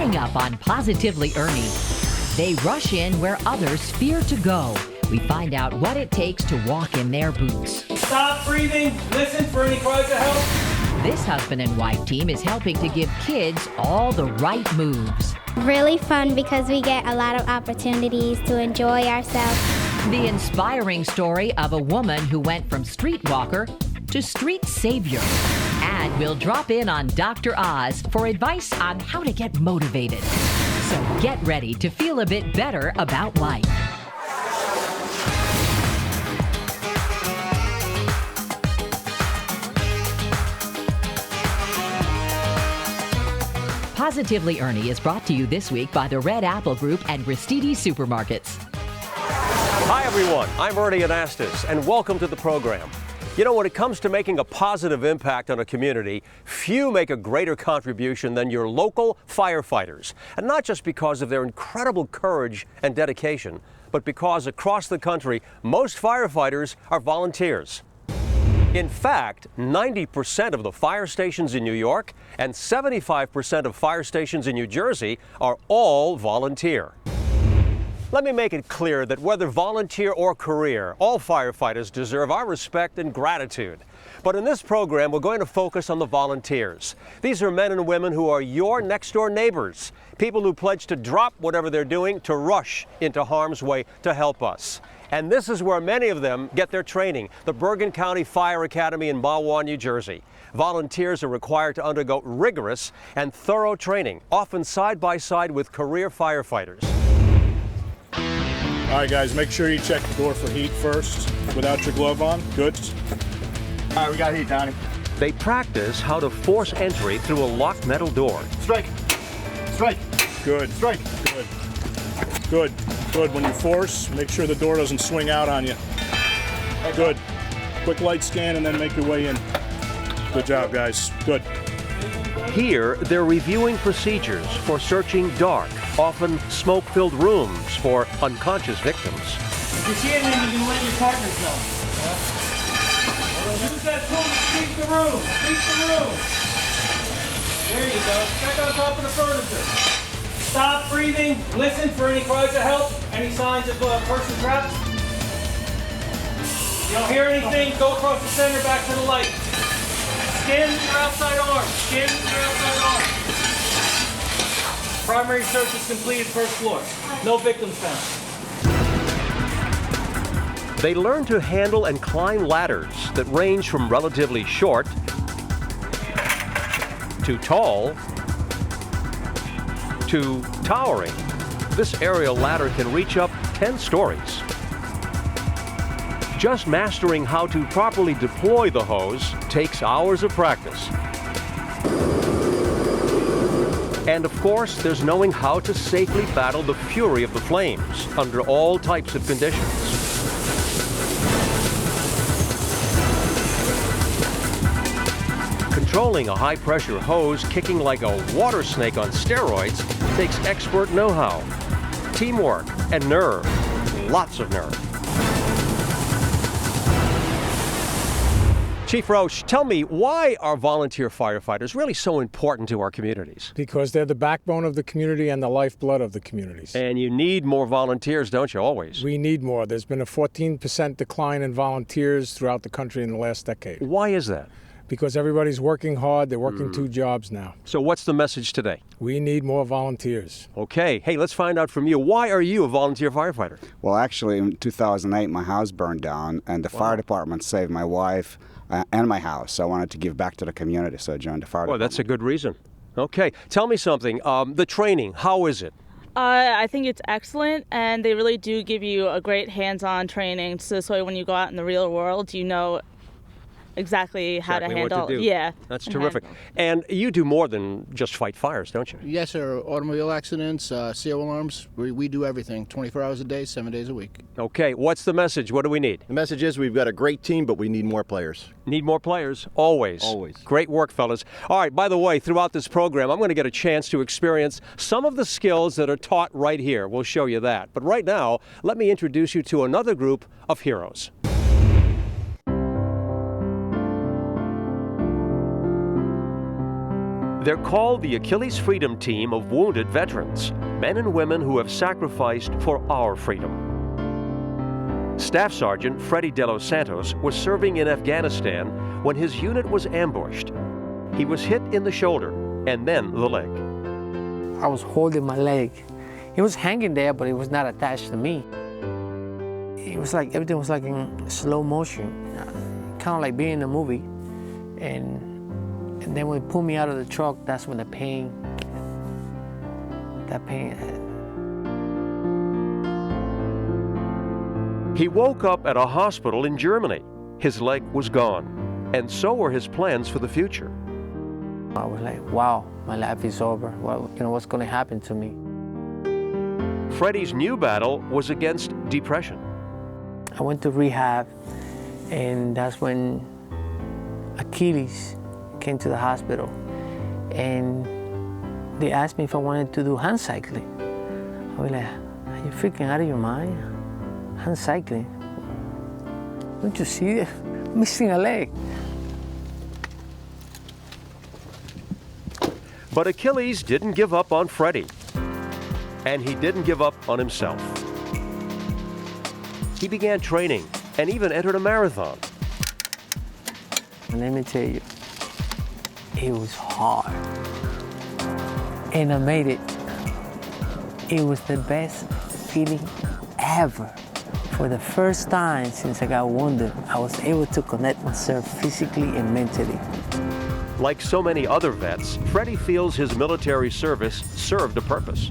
Coming up on Positively Ernie, they rush in where others fear to go. We find out what it takes to walk in their boots. Stop breathing. Listen for any cries of help. This husband and wife team is helping to give kids all the right moves. Really fun because we get a lot of opportunities to enjoy ourselves. The inspiring story of a woman who went from streetwalker to street savior. And we'll drop in on Dr. Oz for advice on how to get motivated. So get ready to feel a bit better about life. Positively Ernie is brought to you this week by the Red Apple Group and Ristidi Supermarkets. Hi everyone, I'm Ernie Anastos, and welcome to the program. You know, when it comes to making a positive impact on a community, few make a greater contribution than your local firefighters. And not just because of their incredible courage and dedication, but because across the country, most firefighters are volunteers. In fact, 90% of the fire stations in New York and 75% of fire stations in New Jersey are all volunteer. Let me make it clear that whether volunteer or career, all firefighters deserve our respect and gratitude. But in this program, we're going to focus on the volunteers. These are men and women who are your next-door neighbors, people who pledge to drop whatever they're doing to rush into harm's way to help us. And this is where many of them get their training, the Bergen County Fire Academy in Mahwah, New Jersey. Volunteers are required to undergo rigorous and thorough training, often side by side with career firefighters. All right, guys, make sure you check the door for heat first without your glove on. Good. All right, we got heat, Donnie. They practice how to force entry through a locked metal door. Strike. Strike. Good. Strike. Good. Good. Good. When you force, make sure the door doesn't swing out on you. Good. Quick light scan and then make your way in. Good job, guys. Good. Here, they're reviewing procedures for searching dark, often smoke-filled rooms for unconscious victims. If you see anything, you can let your partners know. Use that tool to sweep the room. Sweep the room. There you go. Check on top of the furniture. Stop breathing. Listen for any cries of help. Any signs of a person trapped. You don't hear anything, go across the center back to the light. Scan your outside arm. Scan your outside arm. Primary search is completed, first floor. No victims found. They learn to handle and climb ladders that range from relatively short to tall to towering. This aerial ladder can reach up 10 stories. Just mastering how to properly deploy the hose takes hours of practice. And of course, there's knowing how to safely battle the fury of the flames under all types of conditions. Controlling a high-pressure hose kicking like a water snake on steroids takes expert know-how, teamwork, and nerve. Lots of nerve. Chief Roche, tell me, why are volunteer firefighters really so important to our communities? Because they're the backbone of the community and the lifeblood of the communities. And you need more volunteers, don't you, always? We need more. There's been a 14% decline in volunteers throughout the country in the last decade. Why is that? Because everybody's working hard. They're working two jobs now. So what's the message today? We need more volunteers. Okay. Hey, let's find out from you. Why are you a volunteer firefighter? Well, actually, in 2008, my house burned down, and the fire department saved my wife and my house. So I wanted to give back to the community, so I joined the fire department. Well, that's a good reason. Okay. Tell me something. The training, how is it? I think it's excellent, and they really do give you a great hands-on training, so this way when you go out in the real world, you know exactly how to handle. What to do. Yeah, that's terrific. And you do more than just fight fires, don't you? Yes, sir. Automobile accidents, CO alarms. We do everything 24 hours a day, 7 days a week. Okay. What's the message? What do we need? The message is we've got a great team, but we need more players. Need more players? Always. Always. Great work, fellas. All right, by the way, throughout this program, I'm going to get a chance to experience some of the skills that are taught right here. We'll show you that. But right now, let me introduce you to another group of heroes. They're called the Achilles Freedom Team of Wounded Veterans, men and women who have sacrificed for our freedom. Staff Sergeant Freddie De Los Santos was serving in Afghanistan when his unit was ambushed. He was hit in the shoulder and then the leg. I was holding my leg. It was hanging there, but it was not attached to me. It was like everything was like in slow motion, kind of like being in a movie. And then when they pulled me out of the truck, that's when that pain hit. He woke up at a hospital in Germany. His leg was gone, and so were his plans for the future. I was like, wow, my life is over. Well, what's going to happen to me? Freddie's new battle was against depression. I went to rehab, and that's when Achilles came to the hospital, and they asked me if I wanted to do hand cycling. I was like, are you freaking out of your mind? Hand cycling? Don't you see it? I'm missing a leg. But Achilles didn't give up on Freddie, and he didn't give up on himself. He began training and even entered a marathon. And let me tell you, it was hard. And I made it. It was the best feeling ever. For the first time since I got wounded, I was able to connect myself physically and mentally. Like so many other vets, Freddie feels his military service served a purpose.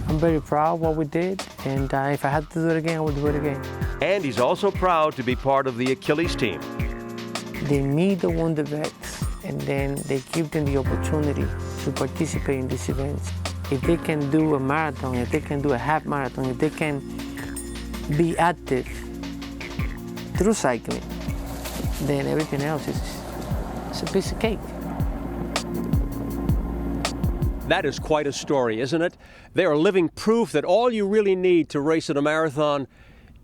I'm very proud of what we did, and if I had to do it again, I would do it again. And he's also proud to be part of the Achilles team. They meet the wounded vets, and then they give them the opportunity to participate in these events. If they can do a marathon, if they can do a half marathon, if they can be active through cycling, then everything else is a piece of cake. That is quite a story, isn't it? They are living proof that all you really need to race in a marathon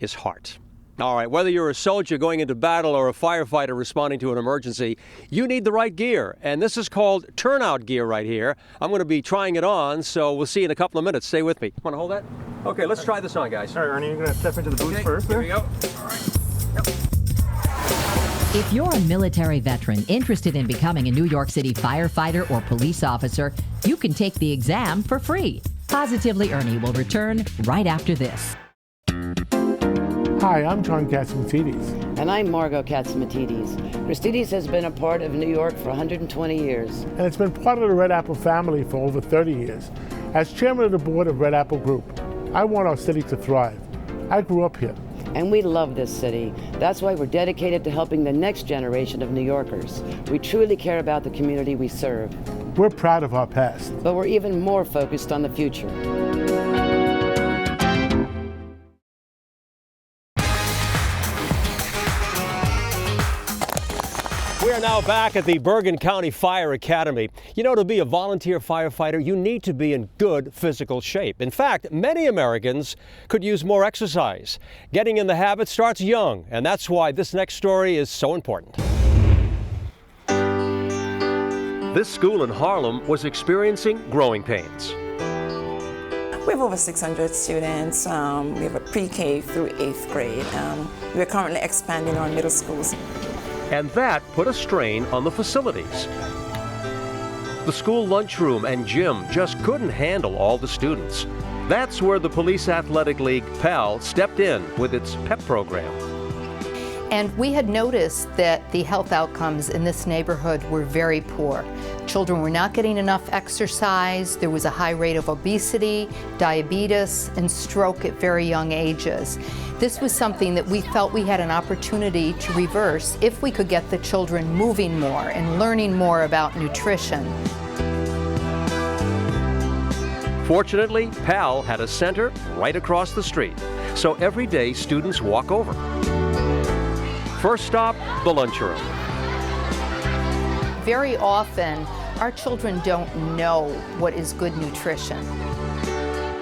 is heart. All right, whether you're a soldier going into battle or a firefighter responding to an emergency, you need the right gear. And this is called turnout gear right here. I'm going to be trying it on, so we'll see you in a couple of minutes. Stay with me. Want to hold that? Okay, let's try this on, guys. All right, Ernie, you're going to step into the boots first. Here we go. All right. Yep. If you're a military veteran interested in becoming a New York City firefighter or police officer, you can take the exam for free. Positively Ernie will return right after this. Hi, I'm John Katzimatidis. And I'm Margot Katzimatidis. Christidis has been a part of New York for 120 years. And it's been part of the Red Apple family for over 30 years. As chairman of the board of Red Apple Group, I want our city to thrive. I grew up here. And we love this city. That's why we're dedicated to helping the next generation of New Yorkers. We truly care about the community we serve. We're proud of our past. But we're even more focused on the future. We are now back at the Bergen County Fire Academy. You know, to be a volunteer firefighter, you need to be in good physical shape. In fact, many Americans could use more exercise. Getting in the habit starts young, and that's why this next story is so important. This school in Harlem was experiencing growing pains. We have over 600 students. We have a pre-K through 8th grade. We're currently expanding our middle schools. And that put a strain on the facilities. The school lunchroom and gym just couldn't handle all the students. That's where the Police Athletic League, PAL, stepped in with its PEP program. And we had noticed that the health outcomes in this neighborhood were very poor. Children were not getting enough exercise. There was a high rate of obesity, diabetes, and stroke at very young ages. This was something that we felt we had an opportunity to reverse if we could get the children moving more and learning more about nutrition. Fortunately, PAL had a center right across the street, so every day students walk over. First stop, the lunchroom. Very often, our children don't know what is good nutrition.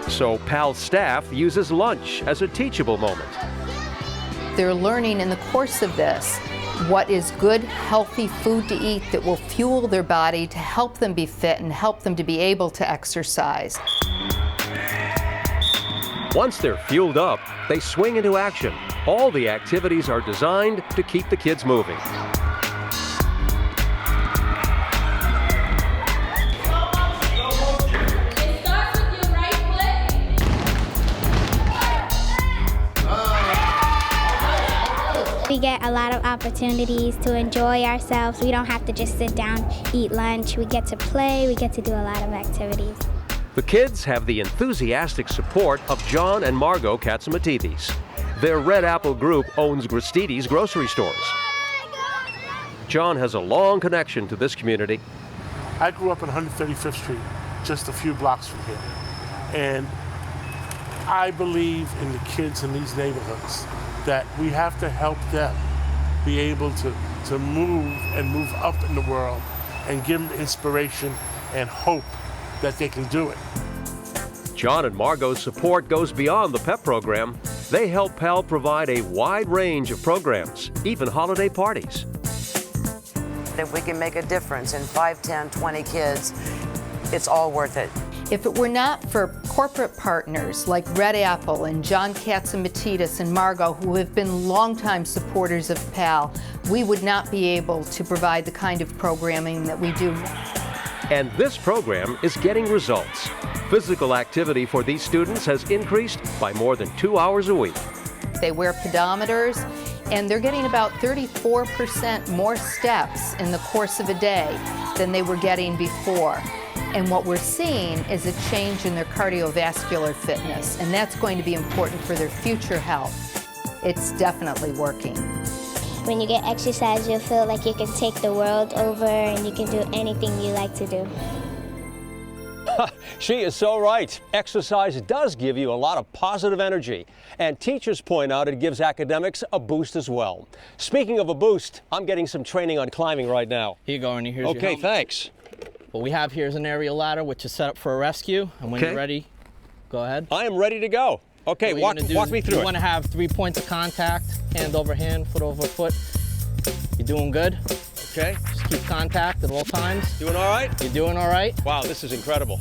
So PAL staff uses lunch as a teachable moment. They're learning in the course of this what is good, healthy food to eat that will fuel their body to help them be fit and help them to be able to exercise. Once they're fueled up, they swing into action. All the activities are designed to keep the kids moving. We get a lot of opportunities to enjoy ourselves. We don't have to just sit down, eat lunch. We get to play, we get to do a lot of activities. The kids have the enthusiastic support of John and Margot Katzimatidis. Their Red Apple group owns Gristides grocery stores. John has a long connection to this community. I grew up on 135th Street, just a few blocks from here. And I believe in the kids in these neighborhoods, that we have to help them be able to move and move up in the world and give them inspiration and hope that they can do it. John and Margot's support goes beyond the PEP program. They help PAL provide a wide range of programs, even holiday parties. If we can make a difference in 5, 10, 20 kids, it's all worth it. If it were not for corporate partners like Red Apple and John Katzimatidis and Margot, who have been longtime supporters of PAL, we would not be able to provide the kind of programming that we do. And this program is getting results. Physical activity for these students has increased by more than 2 hours a week. They wear pedometers, and they're getting about 34% more steps in the course of a day than they were getting before. And what we're seeing is a change in their cardiovascular fitness, and that's going to be important for their future health. It's definitely working. When you get exercise, you'll feel like you can take the world over and you can do anything you like to do. She is so right. Exercise does give you a lot of positive energy. And teachers point out it gives academics a boost as well. Speaking of a boost, I'm getting some training on climbing right now. Here you go, Ernie. Here's your Okay, helmet. thanks. What we have here is an aerial ladder, which is set up for a rescue. And when you're ready, go ahead. I am ready to go. Okay, walk me through it. You want to have 3 points of contact, hand over hand, foot over foot. You're doing good. Okay. Just keep contact at all times. Doing all right? You're doing all right. Wow, this is incredible.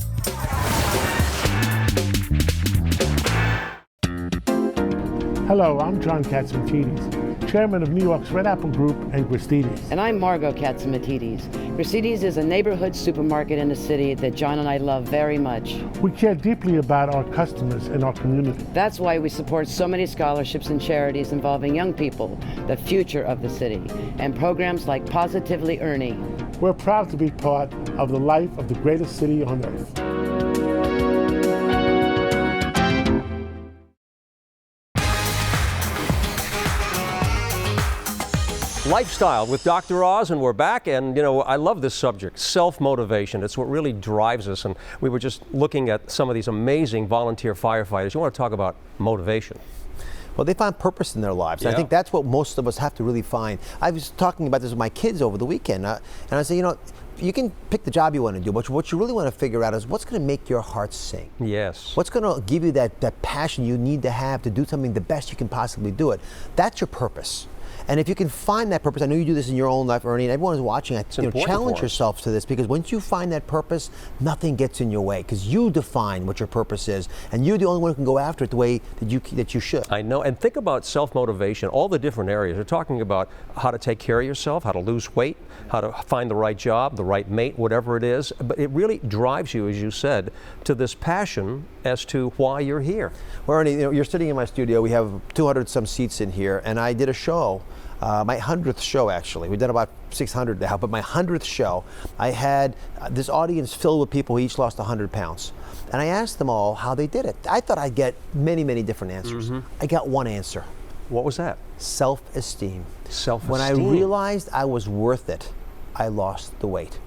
Hello, I'm John Katzimatidis, chairman of New York's Red Apple Group and Gristides. And I'm Margot Katzimatidis. Gristides is a neighborhood supermarket in the city that John and I love very much. We care deeply about our customers and our community. That's why we support so many scholarships and charities involving young people, the future of the city, and programs like Positively Ernie. We're proud to be part of the life of the greatest city on earth. Lifestyle with Dr. Oz, and we're back. And, you know, I love this subject, self-motivation. It's what really drives us. And we were just looking at some of these amazing volunteer firefighters. You want to talk about motivation? Well, they find purpose in their lives. Yeah. I think that's what most of us have to really find. I was talking about this with my kids over the weekend, and I said, you know, you can pick the job you want to do, but what you really want to figure out is what's going to make your heart sing. Yes. What's going to give you that passion you need to have to do something the best you can possibly do it. That's your purpose. And if you can find that purpose, I know you do this in your own life, Ernie, and everyone who's watching, challenge yourself to this, because once you find that purpose, nothing gets in your way, because you define what your purpose is, and you're the only one who can go after it the way that you should. I know, and think about self-motivation, all the different areas. We're talking about how to take care of yourself, how to lose weight, how to find the right job, the right mate, whatever it is. But it really drives you, as you said, to this passion as to why you're here. Well, Ernie, you know, you're sitting in my studio. We have 200 some seats in here, and I did a show. My 100th show, actually. We've done about 600 now, but my 100th show, I had this audience filled with people who each lost 100 pounds. And I asked them all how they did it. I thought I'd get many, many different answers. I got one answer. What was that? Self-esteem. Self-esteem. When I realized I was worth it, I lost the weight.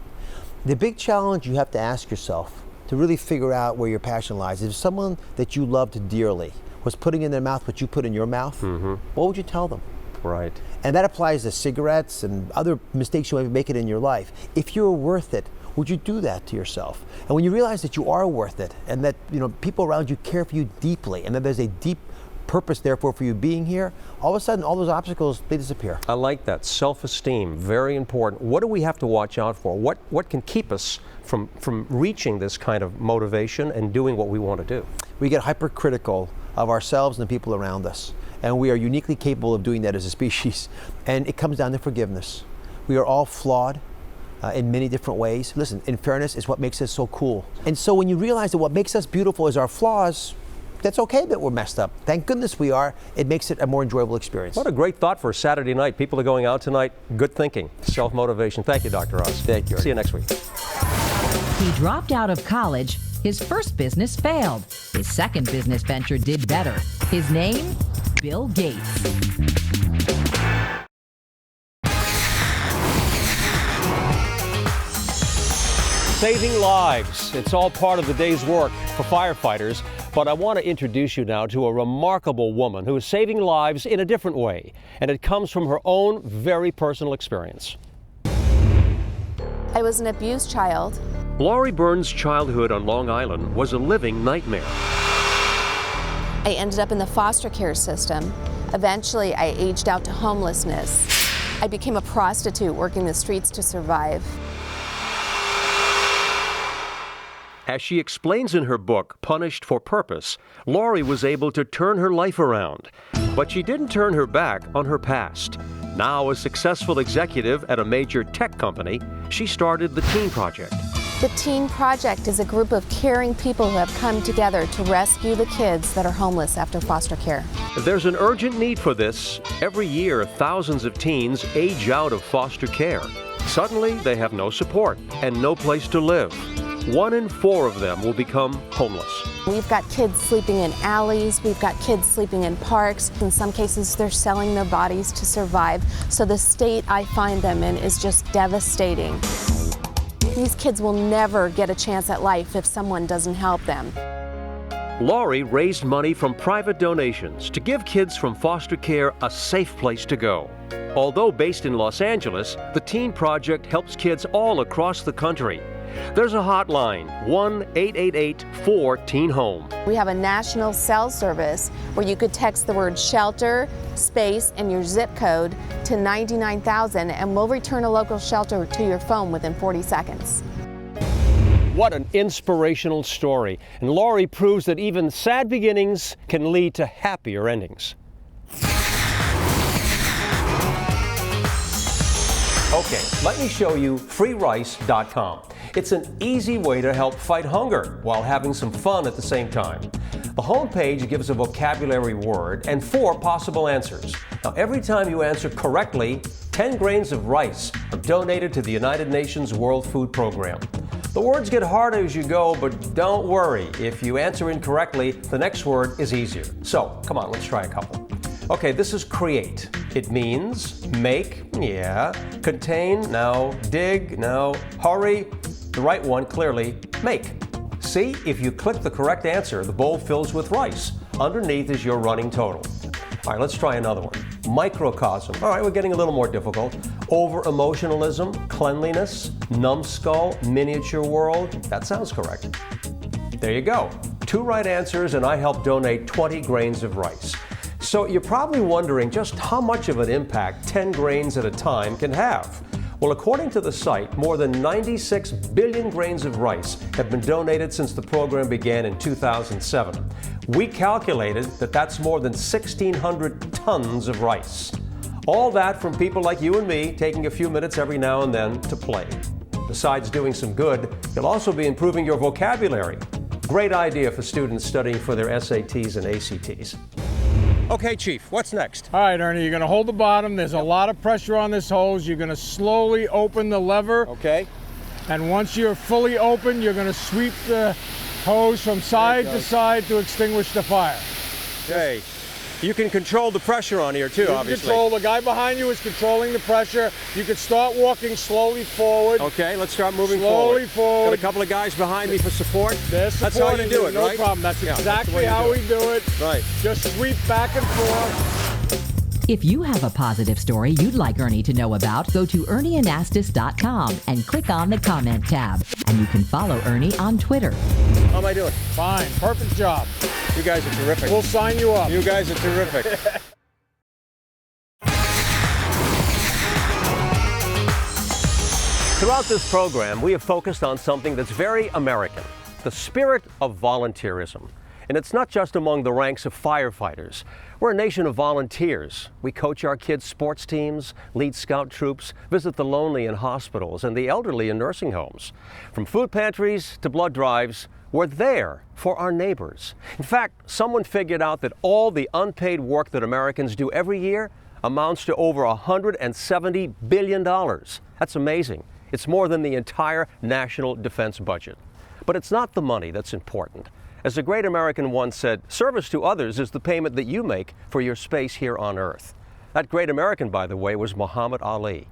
The big challenge you have to ask yourself to really figure out where your passion lies, if someone that you loved dearly was putting in their mouth what you put in your mouth, what would you tell them? Right. And that applies to cigarettes and other mistakes you might be making in your life. If you're worth it, would you do that to yourself? And when you realize that you are worth it, and that people around you care for you deeply, and that there's a deep purpose, therefore, for you being here, all of a sudden, all those obstacles, they disappear. I like that. Self-esteem, very important. What do we have to watch out for? What can keep us from reaching this kind of motivation and doing what we want to do? We get hypercritical of ourselves and the people around us. And we are uniquely capable of doing that as a species. And it comes down to forgiveness. We are all flawed in many different ways. Listen, in fairness, is what makes us so cool. And so when you realize that what makes us beautiful is our flaws, that's okay that we're messed up. Thank goodness we are. It makes it a more enjoyable experience. What a great thought for a Saturday night. People are going out tonight. Good thinking. Self-motivation. Thank you, Dr. Oz. Thank you. See you next week. He dropped out of college. His first business failed. His second business venture did better. His name? Bill Gates. Saving lives. It's all part of the day's work for firefighters, but I want to introduce you now to a remarkable woman who is saving lives in a different way, and it comes from her own very personal experience. I was an abused child. Laurie Burns' childhood on Long Island was a living nightmare. I ended up in the foster care system. Eventually, I aged out to homelessness. I became a prostitute working the streets to survive. As she explains in her book, Punished for Purpose, Laurie was able to turn her life around. But she didn't turn her back on her past. Now a successful executive at a major tech company, she started the Teen Project. The Teen Project is a group of caring people who have come together to rescue the kids that are homeless after foster care. There's an urgent need for this. Every year, thousands of teens age out of foster care. Suddenly, they have no support and no place to live. 1 in 4 of them will become homeless. We've got kids sleeping in alleys, we've got kids sleeping in parks. In some cases, they're selling their bodies to survive. So the state I find them in is just devastating. These kids will never get a chance at life if someone doesn't help them. Laurie raised money from private donations to give kids from foster care a safe place to go. Although based in Los Angeles, the Teen Project helps kids all across the country. There's a hotline, 1-888-4-TEEN-HOME. We have a national cell service where you could text the word shelter, space, and your zip code to 99,000, and we'll return a local shelter to your phone within 40 seconds. What an inspirational story. And Laurie proves that even sad beginnings can lead to happier endings. Okay, let me show you freerice.com. It's an easy way to help fight hunger while having some fun at the same time. The homepage gives a vocabulary word and 4 possible answers. Now, every time you answer correctly, 10 grains of rice are donated to the United Nations World Food Program. The words get harder as you go, but don't worry. If you answer incorrectly, the next word is easier. So, come on, let's try a couple. Okay, this is create. It means make, yeah, contain, no, dig, no, hurry. The right one, clearly, make. See, if you click the correct answer, the bowl fills with rice. Underneath is your running total. All right, let's try another one. Microcosm. All right, we're getting a little more difficult. Over-emotionalism, cleanliness, numbskull, miniature world. That sounds correct. There you go. 2 right answers, and I helped donate 20 grains of rice. So you're probably wondering just how much of an impact 10 grains at a time can have. Well, according to the site, more than 96 billion grains of rice have been donated since the program began in 2007. We calculated that that's more than 1,600 tons of rice. All that from people like you and me taking a few minutes every now and then to play. Besides doing some good, you'll also be improving your vocabulary. Great idea for students studying for their SATs and ACTs. Okay, Chief, what's next? All right, Ernie, you're going to hold the bottom. There's a lot of pressure on this hose. You're going to slowly open the lever. Okay. And once you're fully open, you're going to sweep the hose from side to side to extinguish the fire. Okay. You can control the pressure on here too, obviously. The guy behind you is controlling the pressure. You can start walking slowly forward. Okay, let's start moving slowly forward. Got a couple of guys behind me for support. That's how you do it, right? No problem. That's exactly how we do it. Right. Just sweep back and forth. If you have a positive story you'd like Ernie to know about, go to ErnieAnastos.com and click on the comment tab. And you can follow Ernie on Twitter. How am I doing? Fine. Perfect job. You guys are terrific. We'll sign you up. You guys are terrific. Throughout this program, we have focused on something that's very American, the spirit of volunteerism. And it's not just among the ranks of firefighters. We're a nation of volunteers. We coach our kids' sports teams, lead scout troops, visit the lonely in hospitals and the elderly in nursing homes. From food pantries to blood drives, we're there for our neighbors. In fact, someone figured out that all the unpaid work that Americans do every year amounts to over $170 billion. That's amazing. It's more than the entire national defense budget. But it's not the money that's important. As a great American once said, service to others is the payment that you make for your space here on Earth. That great American, by the way, was Muhammad Ali.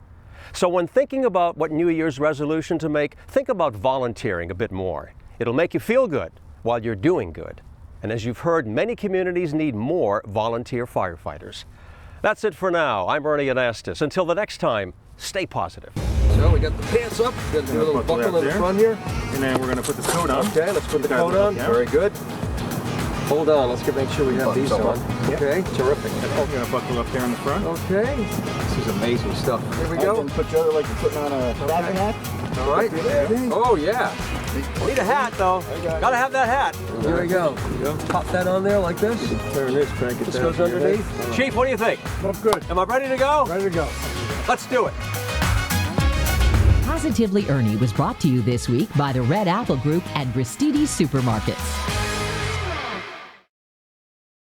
So when thinking about what New Year's resolution to make, think about volunteering a bit more. It'll make you feel good while you're doing good. And as you've heard, many communities need more volunteer firefighters. That's it for now. I'm Ernie Anastos. Until the next time, stay positive. So we got the pants up, got the little buckle in the front here. And then we're going to put the coat on. Okay, let's put the coat on. Very good. Hold on, let's make sure we have these on. Okay, terrific. We're going to buckle up there in the front. Okay. This is amazing stuff. Here we go. And put you like you're putting on a diving hat. All right. Oh, yeah. Need a hat, though. Gotta have that hat. Here we go. Pop that on there like this. Turn this, crank it down. This goes underneath. Chief, what do you think? I'm good. Am I ready to go? Ready to go. Let's do it. Positively Ernie was brought to you this week by the Red Apple Group and Bristides Supermarkets.